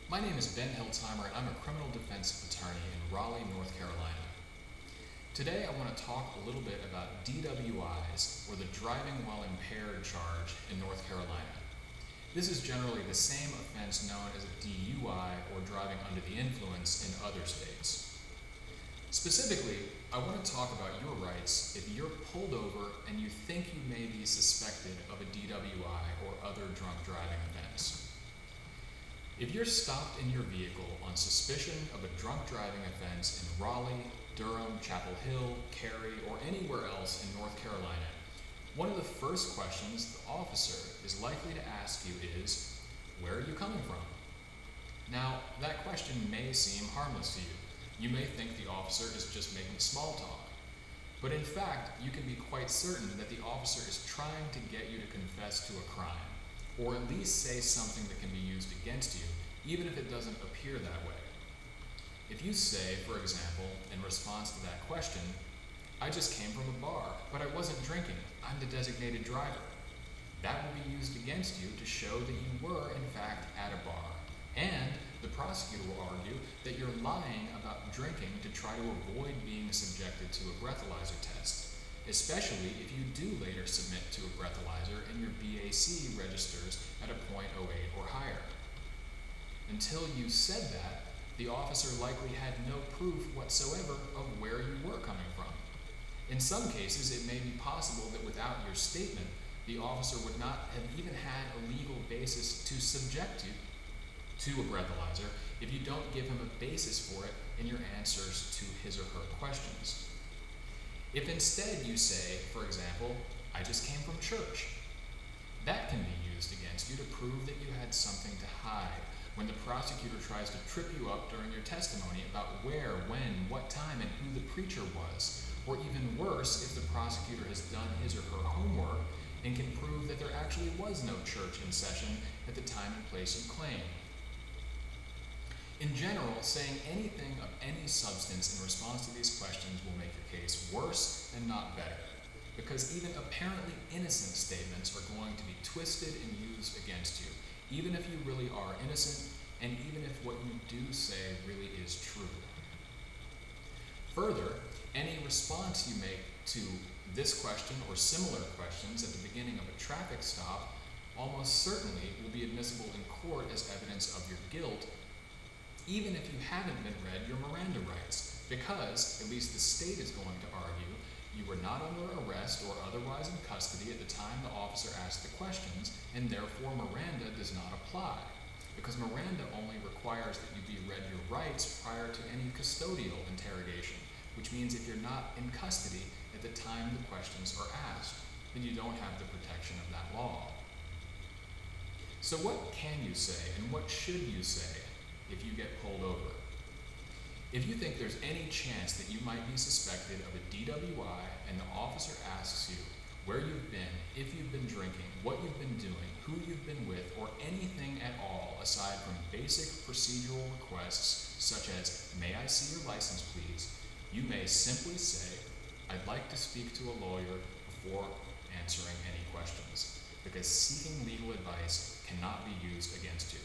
My name is Ben Hiltzheimer and I'm a criminal defense attorney in Raleigh, North Carolina. Today I want to talk a little bit about DWIs, or the driving while impaired charge in North Carolina. This is generally the same offense known as a DUI, or driving under the influence, in other states. Specifically, I want to talk about your rights if you're pulled over and you think you may be suspected of a DWI or other drunk driving offense. If you're stopped in your vehicle on suspicion of a drunk driving offense in Raleigh, Durham, Chapel Hill, Cary, or anywhere else in North Carolina, one of the first questions the officer is likely to ask you is, where are you coming from? Now, that question may seem harmless to you. You may think the officer is just making small talk. But in fact, you can be quite certain that the officer is trying to get you to confess to a crime, or at least say something that can be used against you, even if it doesn't appear that way. If you say, for example, in response to that question, I just came from a bar, but I wasn't drinking, I'm the designated driver, that will be used against you to show that you were, in fact, at a bar. And the prosecutor will argue that you're lying about drinking to try to avoid being subjected to a breathalyzer test, especially if you do later submit to a breathalyzer and your BAC registers at a .08 or higher. Until you said that, the officer likely had no proof whatsoever of where you were coming from. In some cases, it may be possible that without your statement, the officer would not have even had a legal basis to subject you to a breathalyzer if you don't give him a basis for it in your answers to his or her questions. If instead you say, for example, I just came from church, that can be used against you to prove that you had something to hide when the prosecutor tries to trip you up during your testimony about where, when, what time, and who the preacher was. Or even worse, if the prosecutor has done his or her homework and can prove that there actually was no church in session at the time and place you claim. In general, saying anything of any substance in response to these questions will make your case worse and not better, because even apparently innocent statements are going to be twisted and used against you, even if you really are innocent, and even if what you do say really is true. Further, any response you make to this question or similar questions at the beginning of a traffic stop almost certainly will be admissible in court as evidence of your guilt, even if you haven't been read your Miranda rights, because, at least the state is going to argue, you were not under arrest or otherwise in custody at the time the officer asked the questions, and therefore Miranda does not apply, because Miranda only requires that you be read your rights prior to any custodial interrogation, which means if you're not in custody at the time the questions are asked, then you don't have the protection of that law. So what can you say, and what should you say if you get pulled over? If you think there's any chance that you might be suspected of a DWI and the officer asks you where you've been, if you've been drinking, what you've been doing, who you've been with, or anything at all aside from basic procedural requests such as, may I see your license please, you may simply say, I'd like to speak to a lawyer before answering any questions, because seeking legal advice cannot be used against you.